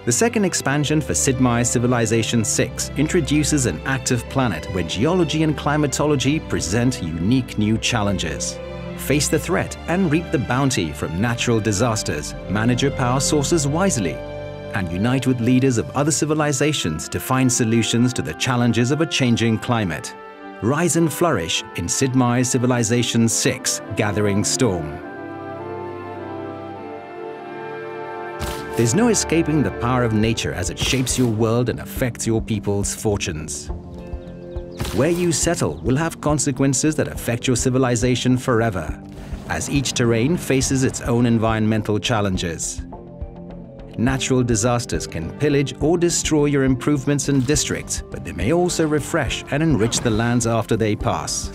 The second expansion for Sid Meier's Civilization 6 introduces an active planet where geology and climatology present unique new challenges. Face the threat and reap the bounty from natural disasters, manage your power sources wisely, and unite with leaders of other civilizations to find solutions to the challenges of a changing climate. Rise and flourish in Sid Meier's Civilization 6 Gathering Storm. There's no escaping the power of nature as it shapes your world and affects your people's fortunes. Where you settle will have consequences that affect your civilization forever, as each terrain faces its own environmental challenges. Natural disasters can pillage or destroy your improvements and districts, but they may also refresh and enrich the lands after they pass.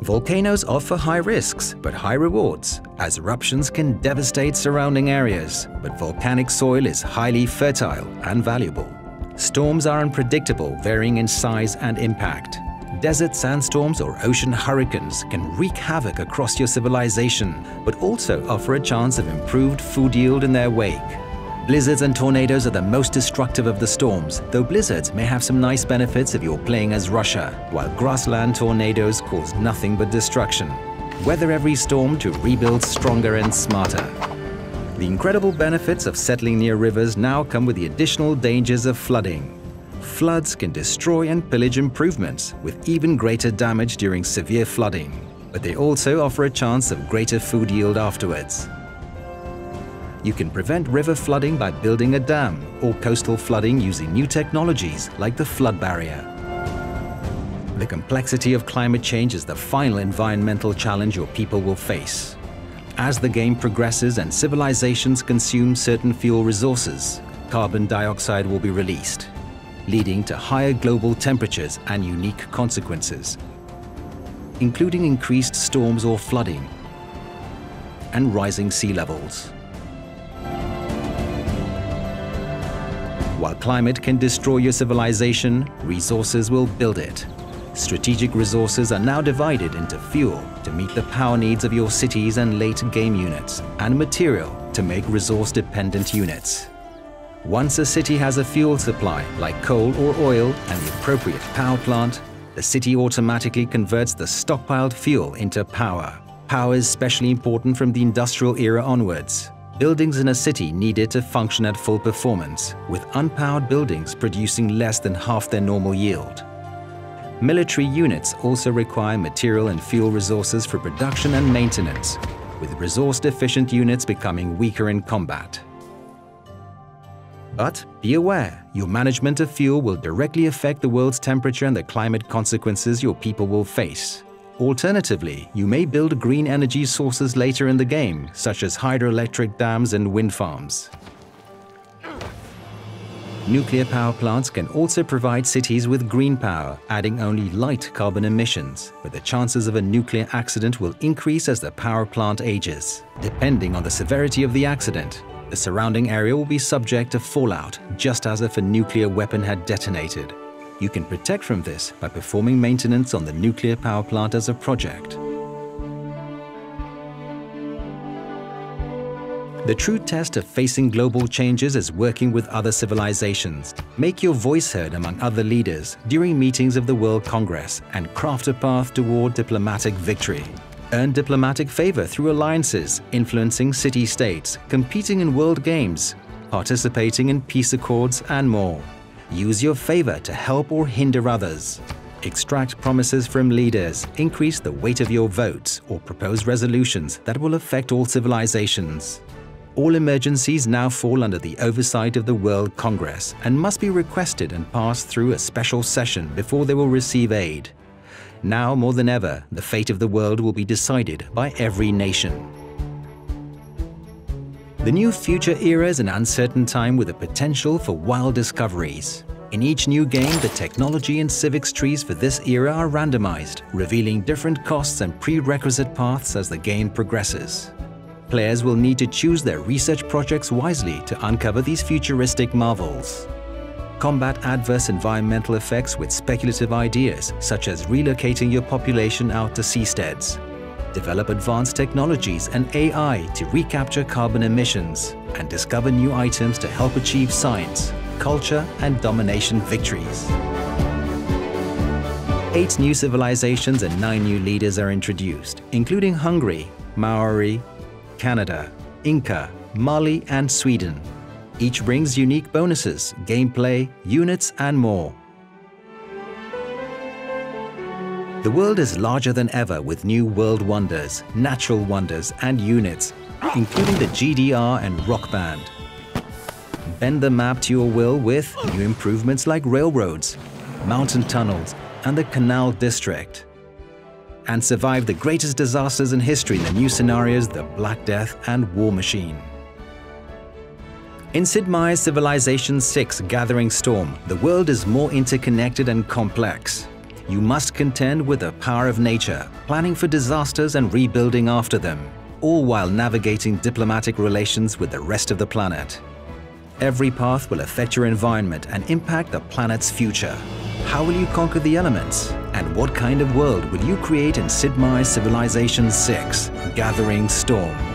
Volcanoes offer high risks, but high rewards, as eruptions can devastate surrounding areas, but volcanic soil is highly fertile and valuable. Storms are unpredictable, varying in size and impact. Desert sandstorms or ocean hurricanes can wreak havoc across your civilization, but also offer a chance of improved food yield in their wake. Blizzards and tornadoes are the most destructive of the storms, though blizzards may have some nice benefits if you're playing as Russia, while grassland tornadoes cause nothing but destruction. Weather every storm to rebuild stronger and smarter. The incredible benefits of settling near rivers now come with the additional dangers of flooding. Floods can destroy and pillage improvements, with even greater damage during severe flooding, but they also offer a chance of greater food yield afterwards. You can prevent river flooding by building a dam, or coastal flooding using new technologies like the flood barrier. The complexity of climate change is the final environmental challenge your people will face. As the game progresses and civilizations consume certain fuel resources, carbon dioxide will be released, leading to higher global temperatures and unique consequences, including increased storms or flooding and rising sea levels. While climate can destroy your civilization, resources will build it. Strategic resources are now divided into fuel to meet the power needs of your cities and late-game units, and material to make resource-dependent units. Once a city has a fuel supply, like coal or oil, and the appropriate power plant, the city automatically converts the stockpiled fuel into power. Power is especially important from the industrial era onwards. Buildings in a city needed to function at full performance, with unpowered buildings producing less than half their normal yield. Military units also require material and fuel resources for production and maintenance, with resource-deficient units becoming weaker in combat. But be aware, your management of fuel will directly affect the world's temperature and the climate consequences your people will face. Alternatively, you may build green energy sources later in the game, such as hydroelectric dams and wind farms. Nuclear power plants can also provide cities with green power, adding only light carbon emissions, but the chances of a nuclear accident will increase as the power plant ages. Depending on the severity of the accident, the surrounding area will be subject to fallout, just as if a nuclear weapon had detonated. You can protect from this by performing maintenance on the nuclear power plant as a project. The true test of facing global changes is working with other civilizations. Make your voice heard among other leaders during meetings of the World Congress and craft a path toward diplomatic victory. Earn diplomatic favor through alliances, influencing city-states, competing in world games, participating in peace accords, and more. Use your favor to help or hinder others. Extract promises from leaders, increase the weight of your votes, or propose resolutions that will affect all civilizations. All emergencies now fall under the oversight of the World Congress and must be requested and passed through a special session before they will receive aid. Now more than ever, the fate of the world will be decided by every nation. The new future era is an uncertain time with the potential for wild discoveries. In each new game, the technology and civics trees for this era are randomized, revealing different costs and prerequisite paths as the game progresses. Players will need to choose their research projects wisely to uncover these futuristic marvels. Combat adverse environmental effects with speculative ideas, such as relocating your population out to seasteads. develop advanced technologies and AI to recapture carbon emissions, and discover new items to help achieve science, culture, and domination victories. 8 new civilizations and 9 new leaders are introduced, including Hungary, Maori, Canada, Inca, Mali, and Sweden. Each brings unique bonuses, gameplay, units, and more. The world is larger than ever with new world wonders, natural wonders, and units, including the GDR and Rock Band. Bend the map to your will with new improvements like railroads, mountain tunnels, and the Canal District. And survive the greatest disasters in history in the new scenarios the Black Death and War Machine. In Sid Meier's Civilization 6 Gathering Storm, the world is more interconnected and complex. You must contend with the power of nature, planning for disasters and rebuilding after them, all while navigating diplomatic relations with the rest of the planet. Every path will affect your environment and impact the planet's future. How will you conquer the elements? And what kind of world will you create in Sid Meier's Civilization 6 Gathering Storm?